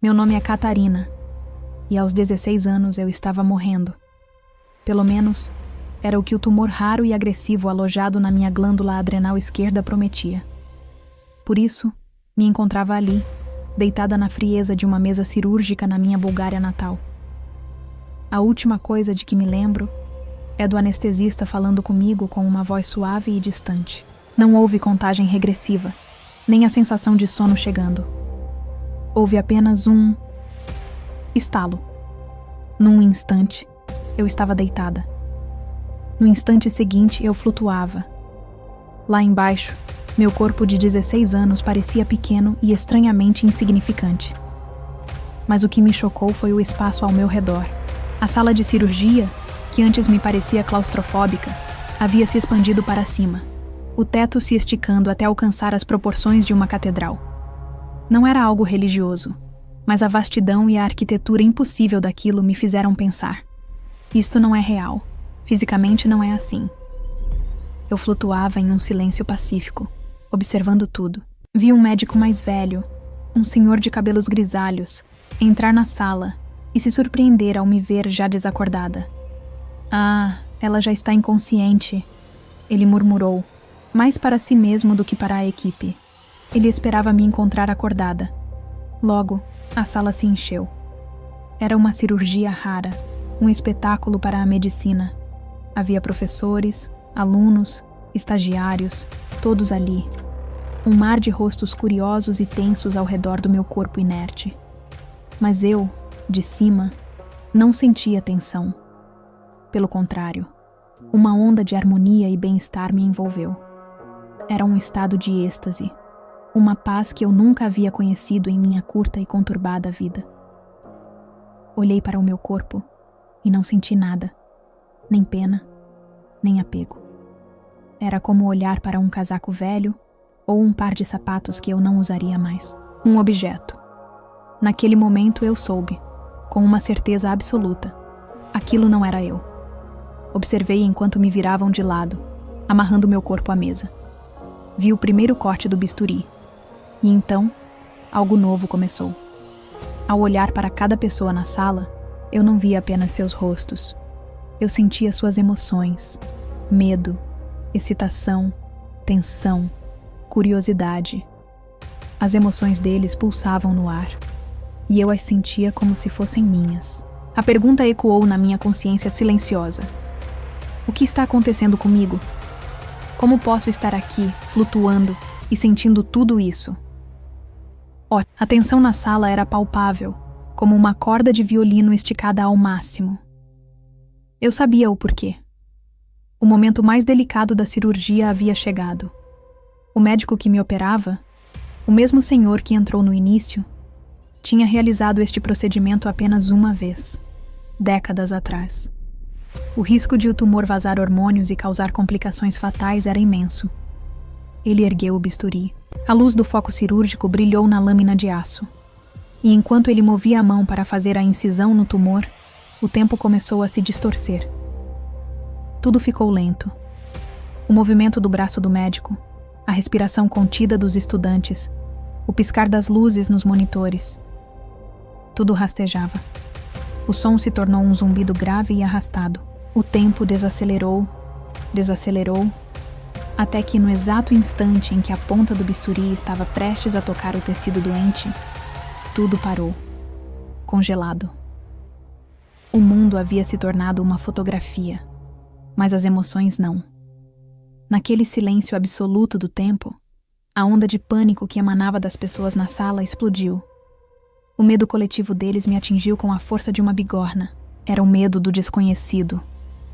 Meu nome é Catarina, e aos 16 anos eu estava morrendo. Pelo menos, era o que o tumor raro e agressivo alojado na minha glândula adrenal esquerda prometia. Por isso, me encontrava ali, deitada na frieza de uma mesa cirúrgica na minha Bulgária natal. A última coisa de que me lembro é do anestesista falando comigo com uma voz suave e distante. Não houve contagem regressiva, nem a sensação de sono chegando. Houve apenas um estalo. Num instante, eu estava deitada. No instante seguinte, eu flutuava. Lá embaixo, meu corpo de 16 anos parecia pequeno e estranhamente insignificante. Mas o que me chocou foi o espaço ao meu redor. A sala de cirurgia, que antes me parecia claustrofóbica, havia se expandido para cima, o teto se esticando até alcançar as proporções de uma catedral. Não era algo religioso, mas a vastidão e a arquitetura impossível daquilo me fizeram pensar. Isto não é real. Fisicamente não é assim. Eu flutuava em um silêncio pacífico, observando tudo. Vi um médico mais velho, um senhor de cabelos grisalhos, entrar na sala e se surpreender ao me ver já desacordada. "Ah, ela já está inconsciente", ele murmurou, mais para si mesmo do que para a equipe. Ele esperava me encontrar acordada. Logo, a sala se encheu. Era uma cirurgia rara, um espetáculo para a medicina. Havia professores, alunos, estagiários, todos ali. Um mar de rostos curiosos e tensos ao redor do meu corpo inerte. Mas eu, de cima, não sentia tensão. Pelo contrário, uma onda de harmonia e bem-estar me envolveu. Era um estado de êxtase, uma paz que eu nunca havia conhecido em minha curta e conturbada vida. Olhei para o meu corpo e não senti nada, nem pena, nem apego. Era como olhar para um casaco velho ou um par de sapatos que eu não usaria mais. Um objeto. Naquele momento eu soube, com uma certeza absoluta, aquilo não era eu. Observei enquanto me viravam de lado, amarrando meu corpo à mesa. Vi o primeiro corte do bisturi. E então, algo novo começou. Ao olhar para cada pessoa na sala, eu não via apenas seus rostos. Eu sentia suas emoções, medo, excitação, tensão, curiosidade. As emoções deles pulsavam no ar, e eu as sentia como se fossem minhas. A pergunta ecoou na minha consciência silenciosa. O que está acontecendo comigo? Como posso estar aqui, flutuando e sentindo tudo isso? A tensão na sala era palpável, como uma corda de violino esticada ao máximo. Eu sabia o porquê. O momento mais delicado da cirurgia havia chegado. O médico que me operava, o mesmo senhor que entrou no início, tinha realizado este procedimento apenas uma vez, décadas atrás. O risco de o tumor vazar hormônios e causar complicações fatais era imenso. Ele ergueu o bisturi. A luz do foco cirúrgico brilhou na lâmina de aço. E enquanto ele movia a mão para fazer a incisão no tumor, o tempo começou a se distorcer. Tudo ficou lento. O movimento do braço do médico, a respiração contida dos estudantes, o piscar das luzes nos monitores. Tudo rastejava. O som se tornou um zumbido grave e arrastado. O tempo desacelerou, até que no exato instante em que a ponta do bisturi estava prestes a tocar o tecido doente, tudo parou, congelado. O mundo havia se tornado uma fotografia, mas as emoções não. Naquele silêncio absoluto do tempo, a onda de pânico que emanava das pessoas na sala explodiu. O medo coletivo deles me atingiu com a força de uma bigorna. Era o medo do desconhecido,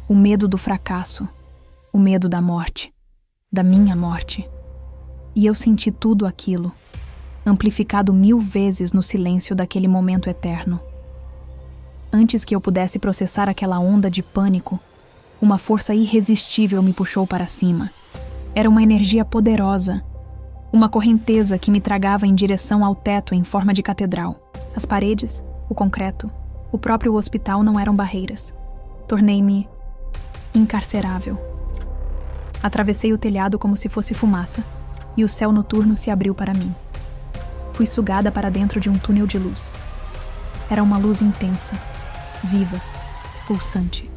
o medo do fracasso, o medo da morte, da minha morte. E eu senti tudo aquilo, amplificado 1000 vezes no silêncio daquele momento eterno. Antes que eu pudesse processar aquela onda de pânico, uma força irresistível me puxou para cima. Era uma energia poderosa, uma correnteza que me tragava em direção ao teto em forma de catedral. As paredes, o concreto, o próprio hospital não eram barreiras. Tornei-me incarcerável. Atravessei o telhado como se fosse fumaça, e o céu noturno se abriu para mim. Fui sugada para dentro de um túnel de luz. Era uma luz intensa, viva, pulsante.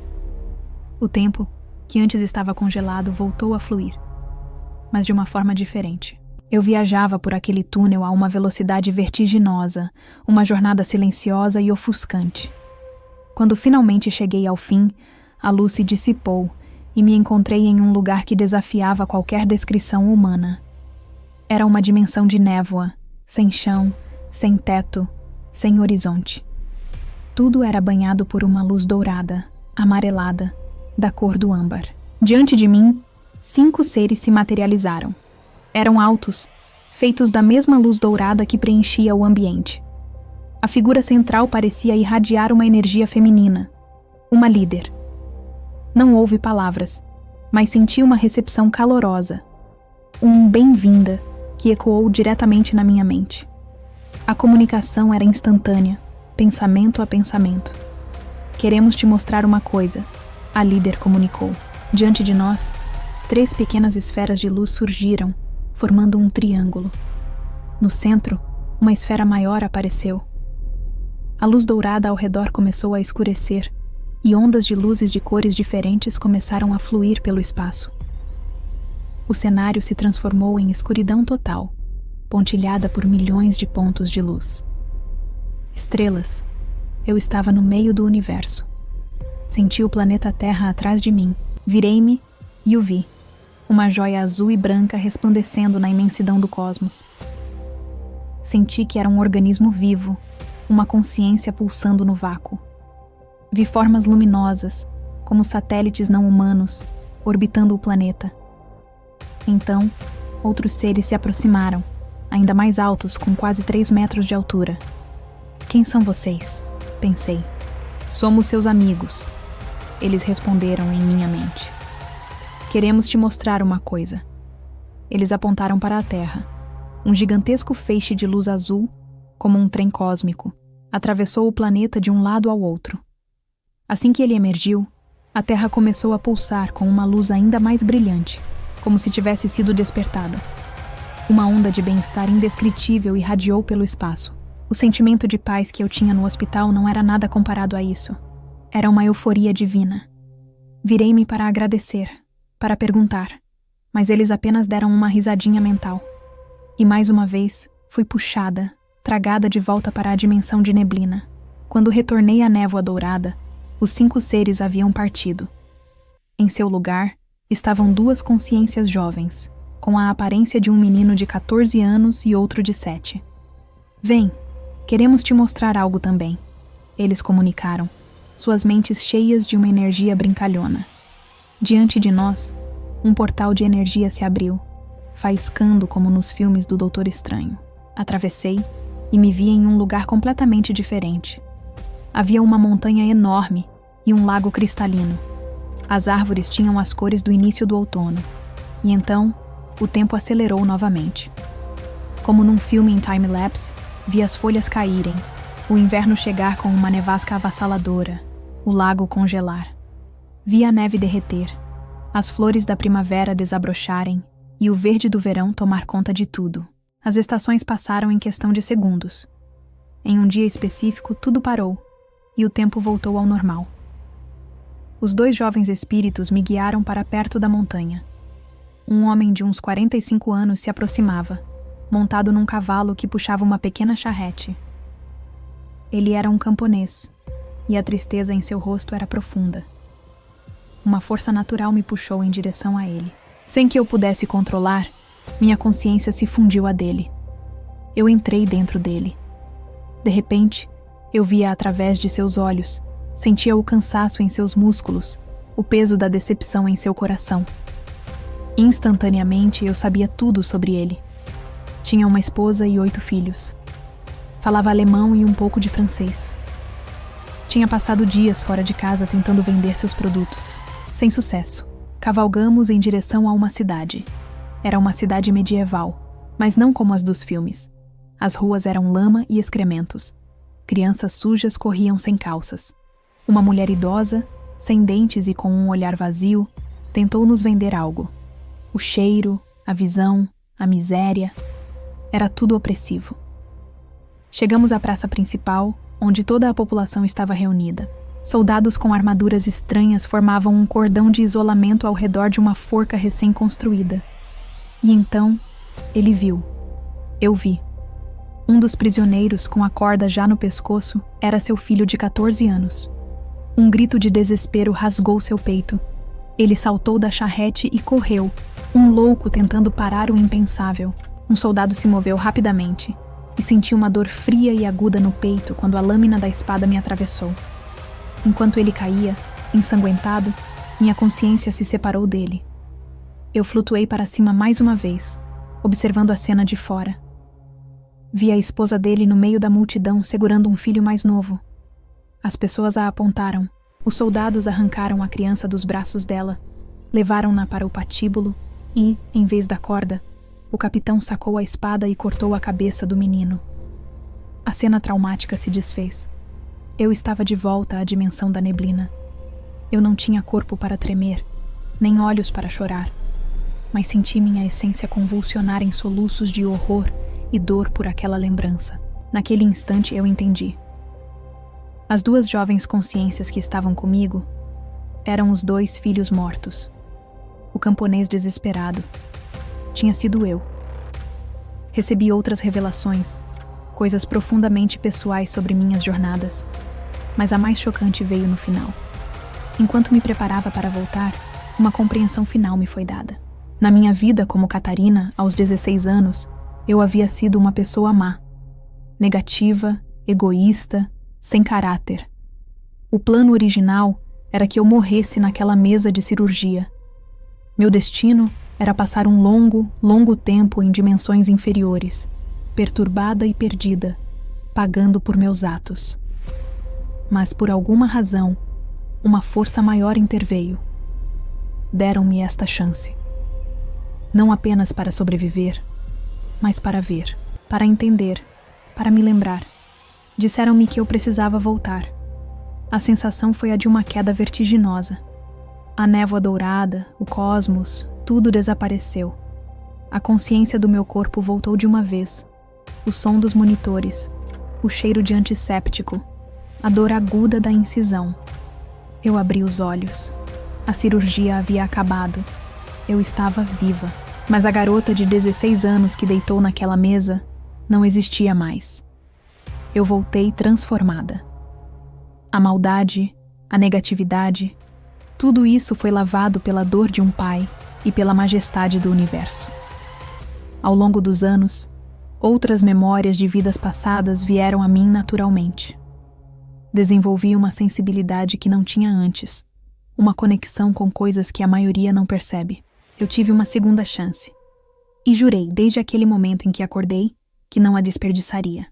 O tempo, que antes estava congelado, voltou a fluir, mas de uma forma diferente. Eu viajava por aquele túnel a uma velocidade vertiginosa, uma jornada silenciosa e ofuscante. Quando finalmente cheguei ao fim, a luz se dissipou e me encontrei em um lugar que desafiava qualquer descrição humana. Era uma dimensão de névoa, sem chão, sem teto, sem horizonte. Tudo era banhado por uma luz dourada, amarelada, da cor do âmbar. Diante de mim, 5 seres se materializaram. Eram altos, feitos da mesma luz dourada que preenchia o ambiente. A figura central parecia irradiar uma energia feminina, uma líder. Não houve palavras, mas senti uma recepção calorosa, um bem-vinda que ecoou diretamente na minha mente. A comunicação era instantânea, pensamento a pensamento. Queremos te mostrar uma coisa, a líder comunicou. Diante de nós, 3 pequenas esferas de luz surgiram, formando um triângulo. No centro, uma esfera maior apareceu. A luz dourada ao redor começou a escurecer, e ondas de luzes de cores diferentes começaram a fluir pelo espaço. O cenário se transformou em escuridão total, pontilhada por milhões de pontos de luz. Estrelas. Eu estava no meio do universo. Senti o planeta Terra atrás de mim. Virei-me e o vi. Uma joia azul e branca resplandecendo na imensidão do cosmos. Senti que era um organismo vivo, uma consciência pulsando no vácuo. Vi formas luminosas, como satélites não humanos, orbitando o planeta. Então, outros seres se aproximaram, ainda mais altos, com quase 3 metros de altura. Quem são vocês? Pensei. Somos seus amigos. Eles responderam em minha mente. Queremos te mostrar uma coisa. Eles apontaram para a Terra. Um gigantesco feixe de luz azul, como um trem cósmico, atravessou o planeta de um lado ao outro. Assim que ele emergiu, a Terra começou a pulsar com uma luz ainda mais brilhante, como se tivesse sido despertada. Uma onda de bem-estar indescritível irradiou pelo espaço. O sentimento de paz que eu tinha no hospital não era nada comparado a isso. Era uma euforia divina. Virei-me para agradecer, para perguntar, mas eles apenas deram uma risadinha mental. E mais uma vez, fui puxada, tragada de volta para a dimensão de neblina. Quando retornei à névoa dourada, os 5 seres haviam partido. Em seu lugar, estavam 2 consciências jovens, com a aparência de um menino de 14 anos e outro de 7. Vem, queremos te mostrar algo também. Eles comunicaram, suas mentes cheias de uma energia brincalhona. Diante de nós, um portal de energia se abriu, faiscando como nos filmes do Doutor Estranho. Atravessei e me vi em um lugar completamente diferente. Havia uma montanha enorme e um lago cristalino. As árvores tinham as cores do início do outono. E então, o tempo acelerou novamente. Como num filme em time-lapse, vi as folhas caírem, o inverno chegar com uma nevasca avassaladora, o lago congelar. Vi a neve derreter, as flores da primavera desabrocharem e o verde do verão tomar conta de tudo. As estações passaram em questão de segundos. Em um dia específico, tudo parou, e o tempo voltou ao normal. Os 2 jovens espíritos me guiaram para perto da montanha. Um homem de uns 45 anos se aproximava, montado num cavalo que puxava uma pequena charrete. Ele era um camponês, e a tristeza em seu rosto era profunda. Uma força natural me puxou em direção a ele. Sem que eu pudesse controlar, minha consciência se fundiu à dele. Eu entrei dentro dele. De repente, eu via através de seus olhos, sentia o cansaço em seus músculos, o peso da decepção em seu coração. Instantaneamente, eu sabia tudo sobre ele. Tinha uma esposa e 8 filhos. Falava alemão e um pouco de francês. Tinha passado dias fora de casa tentando vender seus produtos. Sem sucesso. Cavalgamos em direção a uma cidade. Era uma cidade medieval, mas não como as dos filmes. As ruas eram lama e excrementos. Crianças sujas corriam sem calças. Uma mulher idosa, sem dentes e com um olhar vazio, tentou nos vender algo. O cheiro, a visão, a miséria. Era tudo opressivo. Chegamos à praça principal onde toda a população estava reunida. Soldados com armaduras estranhas formavam um cordão de isolamento ao redor de uma forca recém-construída. E então, ele viu. Eu vi. Um dos prisioneiros, com a corda já no pescoço, era seu filho de 14 anos. Um grito de desespero rasgou seu peito. Ele saltou da charrete e correu, um louco tentando parar o impensável. Um soldado se moveu rapidamente e senti uma dor fria e aguda no peito quando a lâmina da espada me atravessou. Enquanto ele caía, ensanguentado, minha consciência se separou dele. Eu flutuei para cima mais uma vez, observando a cena de fora. Vi a esposa dele no meio da multidão segurando um filho mais novo. As pessoas a apontaram. Os soldados arrancaram a criança dos braços dela, levaram-na para o patíbulo e, em vez da corda, o capitão sacou a espada e cortou a cabeça do menino. A cena traumática se desfez. Eu estava de volta à dimensão da neblina. Eu não tinha corpo para tremer, nem olhos para chorar, mas senti minha essência convulsionar em soluços de horror e dor por aquela lembrança. Naquele instante eu entendi. As duas jovens consciências que estavam comigo eram os 2 filhos mortos. O camponês desesperado. Tinha sido eu. Recebi outras revelações, coisas profundamente pessoais sobre minhas jornadas, mas a mais chocante veio no final. Enquanto me preparava para voltar, uma compreensão final me foi dada. Na minha vida como Catarina, aos 16 anos, eu havia sido uma pessoa má, negativa, egoísta, sem caráter. O plano original era que eu morresse naquela mesa de cirurgia. Meu destino era passar um longo, longo tempo em dimensões inferiores, perturbada e perdida, pagando por meus atos. Mas por alguma razão, uma força maior interveio. Deram-me esta chance. Não apenas para sobreviver, mas para ver, para entender, para me lembrar. Disseram-me que eu precisava voltar. A sensação foi a de uma queda vertiginosa. A névoa dourada, o cosmos, tudo desapareceu. A consciência do meu corpo voltou de uma vez. O som dos monitores, o cheiro de antisséptico, a dor aguda da incisão. Eu abri os olhos. A cirurgia havia acabado. Eu estava viva. Mas a garota de 16 anos que deitou naquela mesa não existia mais. Eu voltei transformada. A maldade, a negatividade, tudo isso foi lavado pela dor de um pai e pela majestade do universo. Ao longo dos anos, outras memórias de vidas passadas vieram a mim naturalmente. Desenvolvi uma sensibilidade que não tinha antes, uma conexão com coisas que a maioria não percebe. Eu tive uma segunda chance. E jurei, desde aquele momento em que acordei, que não a desperdiçaria.